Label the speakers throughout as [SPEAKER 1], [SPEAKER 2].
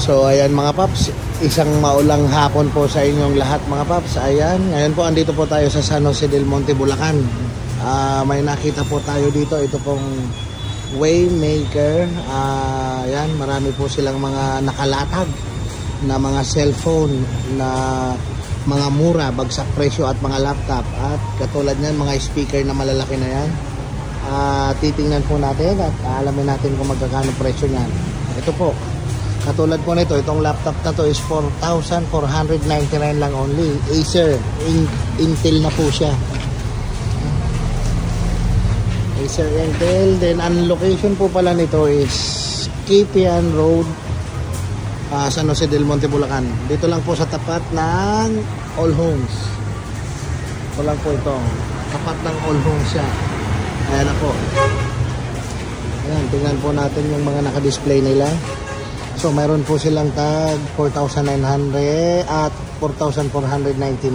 [SPEAKER 1] So ayan mga paps, isang maulang hapon po sa inyong lahat mga paps. Ayan, ngayon po andito po tayo sa San Jose del Monte, Bulacan. May nakita po tayo dito, ito pong Waymaker. Ayan, marami po silang mga nakalatag na mga cellphone na mga mura, bagsak presyo at mga laptop. At katulad niyan, mga speaker na malalaki na yan. Titingnan po natin at alamin natin kung magkano presyo niyan. Ito po, katulad po nito, itong laptop na to is 4,499 lang only. Acer, Intel na po siya. Acer Intel. Then ang location po pala nito is Kipian Road, San Jose del Monte, Bulacan. Dito lang po sa tapat ng All Homes. Ito lang po ito, tapat ng All Homes siya. Ayan na po. Ayan, tingnan po natin yung mga naka-display nila. So mayroon po silang tag 4,900 at 4,499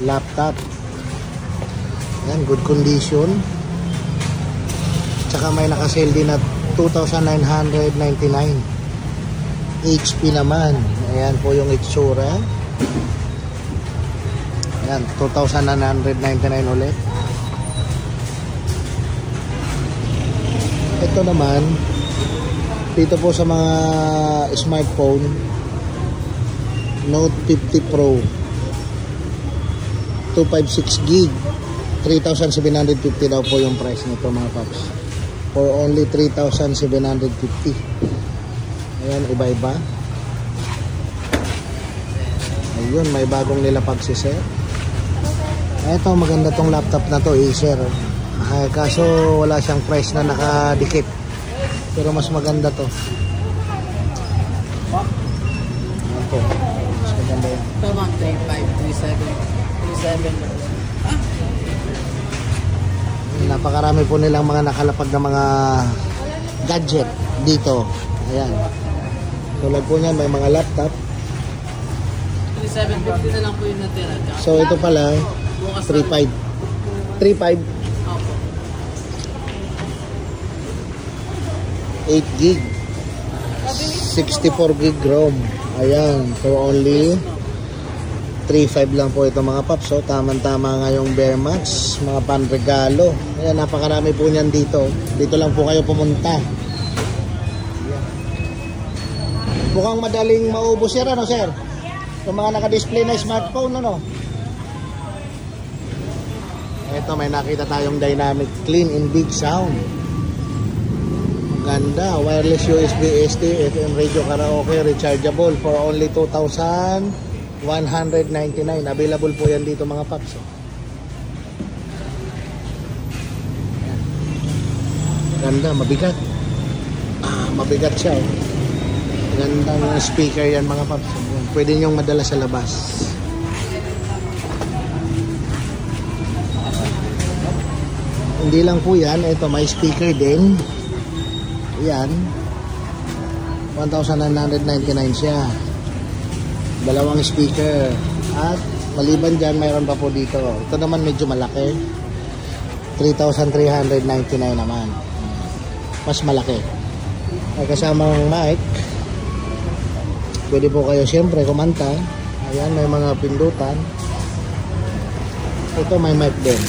[SPEAKER 1] laptop. Ayan, good condition. Tsaka may naka-sale din at 2,999 HP naman. Ayan po yung itsura. Ayan, 2,999 ulit. Ito naman, dito po sa mga smartphone, Note 50 Pro 256 gig, 3,750 daw po yung price nito mga paps, for only 3,750. Ayan, iba-iba. Ayun, may bagong nila pagsiset. Ito, maganda tong laptop na to, Acer. Kaso wala siyang price na nakadikit, pero mas maganda to. Ayan po, mas maganda yan.
[SPEAKER 2] Ito mga 3537.
[SPEAKER 1] Napakarami po nilang mga nakalapag na mga gadget dito. Ayan, tulad po niyan, may mga laptop.
[SPEAKER 2] 3750 na lang po yung natira.
[SPEAKER 1] So ito pala 3.5 8 gig 64 gig ROM. Ayan, for only 3.5 lang po ito mga paps. So tamang-tama ngayong bear match, mga panregalo. Ayan, napakarami po niyan dito. Dito lang po kayo pumunta. Mukhang madaling maubos yan, ano sir? Yung mga naka-display na smartphone, ano? Ito, may nakita tayong dynamic clean and big sound. Ganda, wireless USB, ST, FM radio, karaoke, rechargeable for only 2,199. Available po yan dito mga paps. Ganda, mabigat. Mabigat siya. Gandang speaker yan mga paps. Pwede nyong madala sa labas. Hindi lang po yan, ito may speaker din. Yan, 1,999 siya. Dalawang speaker. At maliban dyan, mayroon pa po dito. Ito naman medyo malaki, 3,399 naman. Mas malaki. May kasamang mic. Pwede po kayo siyempre kumanta. Ayan, may mga pindutan. Ito may mic din,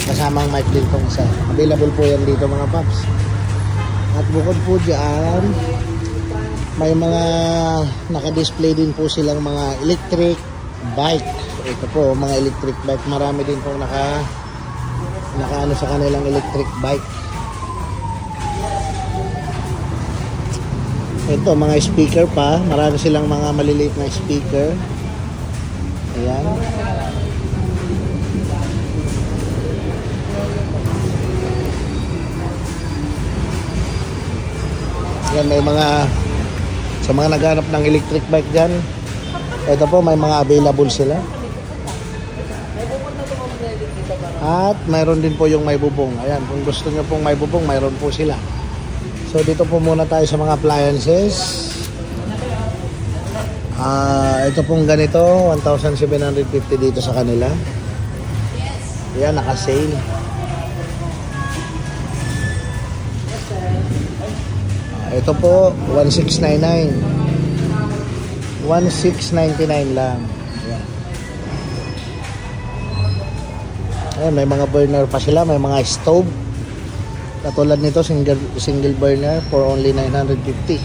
[SPEAKER 1] kasamang mic din itong isa. Available po yan dito mga paps. At bukod po dyan, may mga naka-display din po silang mga electric bike. Ito po, mga electric bike. Marami din po naka-ano sa kanilang electric bike. Ito, mga speaker pa. Marami silang mga maliliit na speaker. Ayan. Yan, may mga sa mga naghanap ng electric bike dyan. Ito po, may mga available sila. At mayroon din po yung may bubong. Ayan, kung gusto nyo pong may bubong, mayroon po sila. So dito po muna tayo sa mga appliances. Ito pong ganito, 1,750 dito sa kanila. Ayan, naka-sale. Ito po, 1699. 1699 lang. Ayan. Ayan, may mga burner pa sila, may mga stove. Katulad nito, single burner for only 950.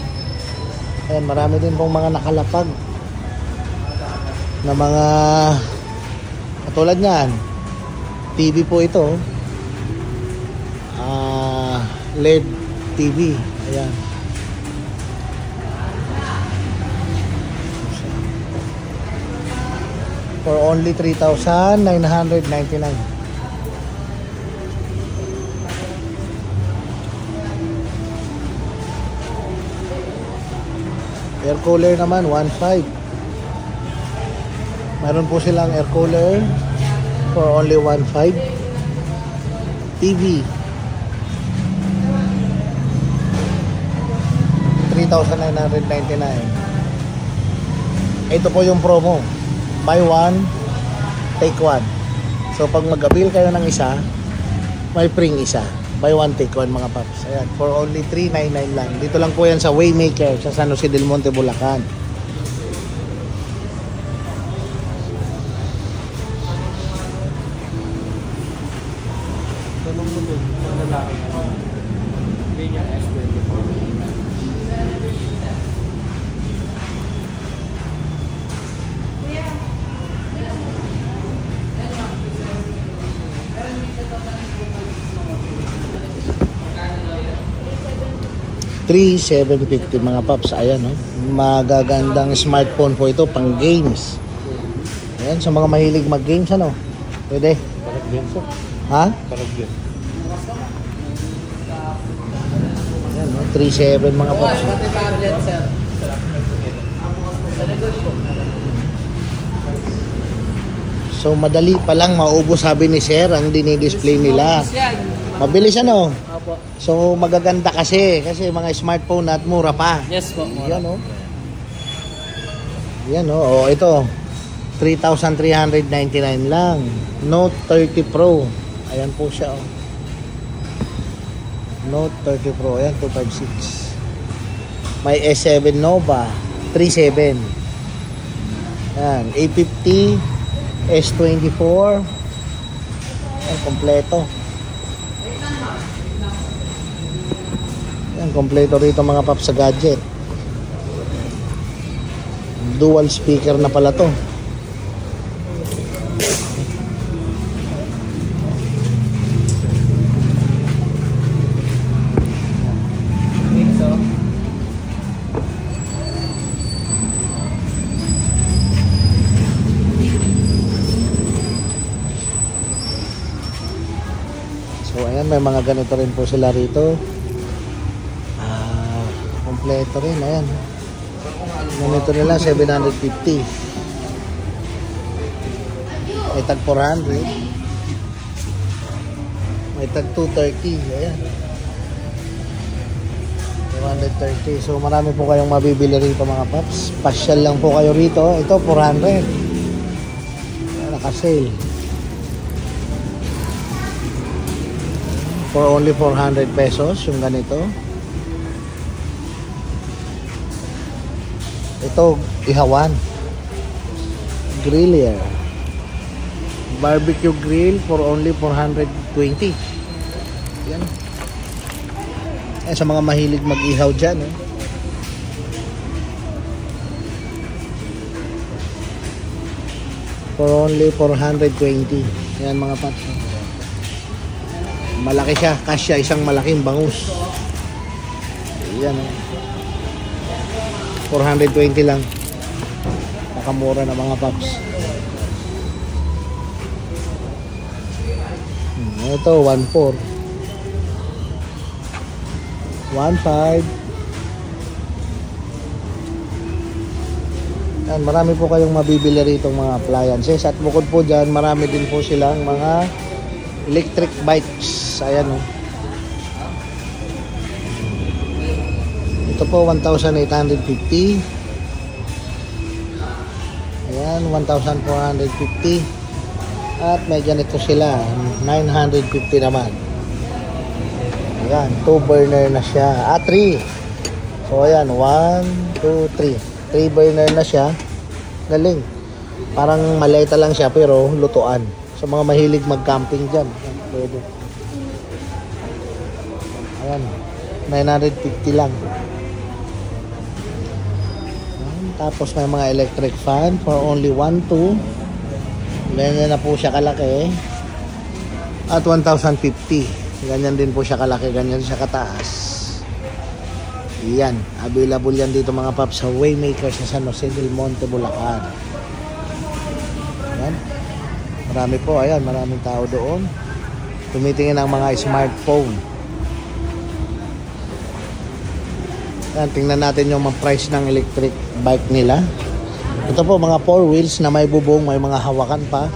[SPEAKER 1] Ayan, marami din pong mga nakalapag na mga katulad niyan. TV po ito. LED TV. Ayan. For only 3,999. Air cooler naman 1.5. Meron po silang air cooler for only 1.5. TV 3,999. Ito po yung promo. Buy one, take one. So pag mag-avail kayo ng isa, may free isa. Buy one, take one mga paps. Ayan, for only 399 lang. Dito lang po yan sa Waymaker sa San Jose del Monte, Bulacan. $3,750 mga paps. Ayan, no? Magagandang smartphone po ito pang games. Ayan, sa mga mahilig mag games, ano? Pwede?
[SPEAKER 3] Parang game po.
[SPEAKER 1] Ha?
[SPEAKER 3] Parang game.
[SPEAKER 1] Ayan, no? 3,700 mga paps.
[SPEAKER 2] Pati tablet, sir.
[SPEAKER 1] So madali pa lang maubos, sabi ni Sir, ang dinidisplay nila. Mabilis, ano?
[SPEAKER 2] Opo.
[SPEAKER 1] So magaganda kasi mga smartphone at mura pa.
[SPEAKER 2] Yes po.
[SPEAKER 1] Yan, oh. Yan, oh. Oh, ito. 3,399 lang. Note 30 Pro. Ayan po siya, oh. Note 30 Pro. Ayan, 256. May S7 Nova. 3.7. Ayan, A50. S24. Ayan, kompleto. Ayan, kompleto rito mga paps sa gadget. Dual speaker na pala to. So ayan, may mga ganito rin po sila rito. Kompleto rin, ayan. Ganito nila 750. May tag 400. May tag 230, ayan. 230. So marami po kayong mabibili rito mga paps. Pasyal lang po kayo rito. Ito 400. Ayan, naka-sale. For only 400 pesos yung ganito. Ito, ihawan. Griller. Barbecue grill for only 420. Yan. Sa mga mahilig mag-ihaw dyan, eh. For only 420. Yan mga paps. Malaki siya, kasya isang malaking bangus. Yan, eh. 420 lang. Nakamura na mga paps. Ito 1.4. 1.5. Yan, marami po kayong mabibili rito mga appliances. At bukod po dyan, marami din po silang mga electric bikes. Ayan, oh. Ito po 1,850. Ayan, 1,450. At may ganito sila, 950 naman. Ayan, 2 burner na siya. 3. So ayan, 1, 2, 3. 3 burner na siya. Galing. Parang maleta lang siya pero lutuan. Sa mga mahilig mag-camping dyan, pwede. Ayan, 950 lang. Tapos may mga electric fan for only 1,200. Ganyan na po siya kalaki. At 1,050. Ganyan din po siya kalaki, ganyan siya kataas. Yan, available yan dito mga paps sa Waymaker sa San Jose del Monte, Bulacan. Yan. Marami po, ayan, maraming tao doon. Tumitingin ang mga smartphone. Yan, tingnan natin yung mga price ng electric bike nila. Ito po, mga 4 wheels na may bubong, may mga hawakan pa.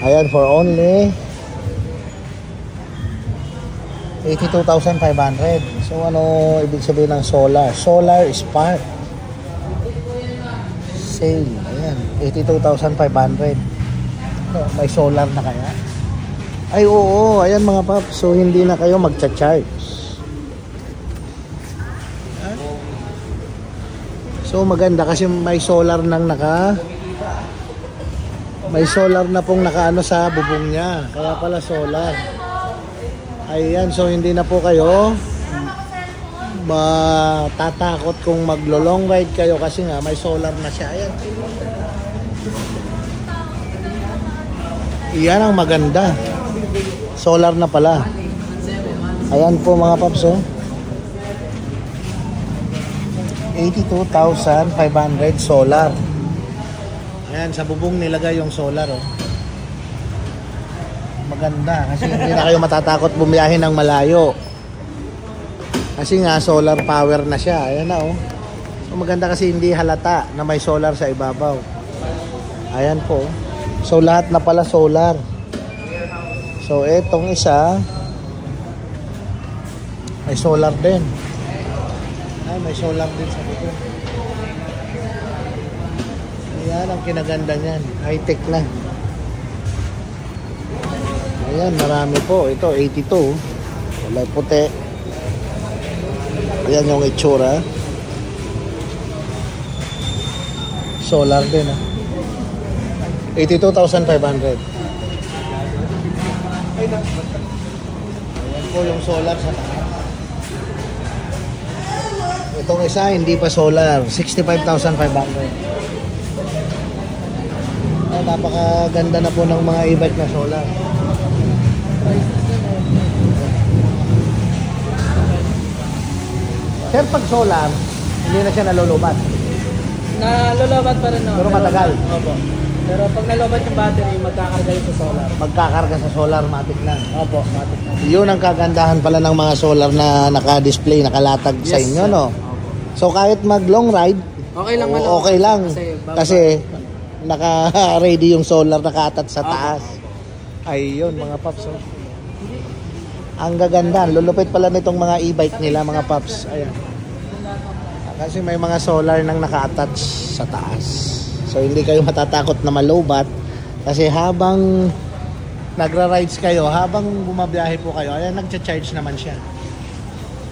[SPEAKER 1] Ayan, for only 82,500. So ano ibig sabihin ng solar? Solar Spark sale. Ayan, 82,500. No, may solar na kaya? Ay oo, ayan mga paps. So hindi na kayo magcha-charge. So maganda kasi may solar nang may solar na pong nakaano sa bubong niya. Kaya pala solar. Ayan, so hindi na po kayo matatakot kung maglo-long ride kayo kasi nga may solar na siya. Ayan. Iyan ang maganda. Solar na pala. Ayan po mga paps, oh. 82,500 solar. Ayan, sa bubong nilagay yung solar, oh. Maganda kasi hindi na kayo matatakot bumiyahin ng malayo. Kasi nga solar power na siya. Ayan na, oh. So maganda kasi hindi halata na may solar sa ibabaw. Ayan po. So lahat na pala solar. So etong isa may solar din. Ay, may solar din sa bubong. Ayan ang kinaganda niyan. High-tech na. Ayan, marami po. Ito, 82. Kulay puti. Ayan yung itsura. Solar din, ha. 82,500. Ayan po yung solar sa taas. Itong isa, hindi pa solar. 65,500. Ay, napakaganda na po ng mga e-bike na solar. Sir, pag solar, hindi na siya nalulubat.
[SPEAKER 2] Nalulubat pa rin, no?
[SPEAKER 1] Pero matagal.
[SPEAKER 2] Opo. Pero pag nalobat yung battery, magkakarga yun sa solar.
[SPEAKER 1] Magkakarga sa solar, matik na.
[SPEAKER 2] Opo, matik na.
[SPEAKER 1] Yun ang kagandahan pala ng mga solar na naka-display, nakalatag sa
[SPEAKER 2] Yes,
[SPEAKER 1] inyo,
[SPEAKER 2] sir.
[SPEAKER 1] no? So kahit mag-long ride,
[SPEAKER 2] Okay lang man.
[SPEAKER 1] okay lang. Kasi
[SPEAKER 2] bababa.
[SPEAKER 1] naka-ready yung solar, nakatat sa taas. Ayun, mga paps. Oh. Ang gaganda, lulupit pala nitong mga e-bike nila, mga paps. Ayan. Kasi may mga solar nang naka-attach sa taas. So hindi kayo matatakot na malobat. Kasi habang nagra-rides kayo, habang bumabiyahe po kayo, ayan, nagcha-charge naman siya.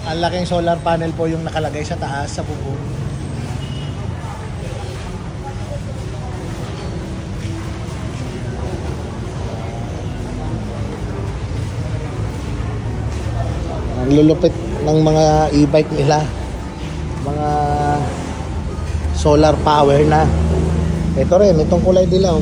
[SPEAKER 1] Ang laking solar panel po yung nakalagay sa taas, sa bubong. Ang lulupit ng mga e-bike nila, mga solar power na. Ito rin, itong kulay dilaw.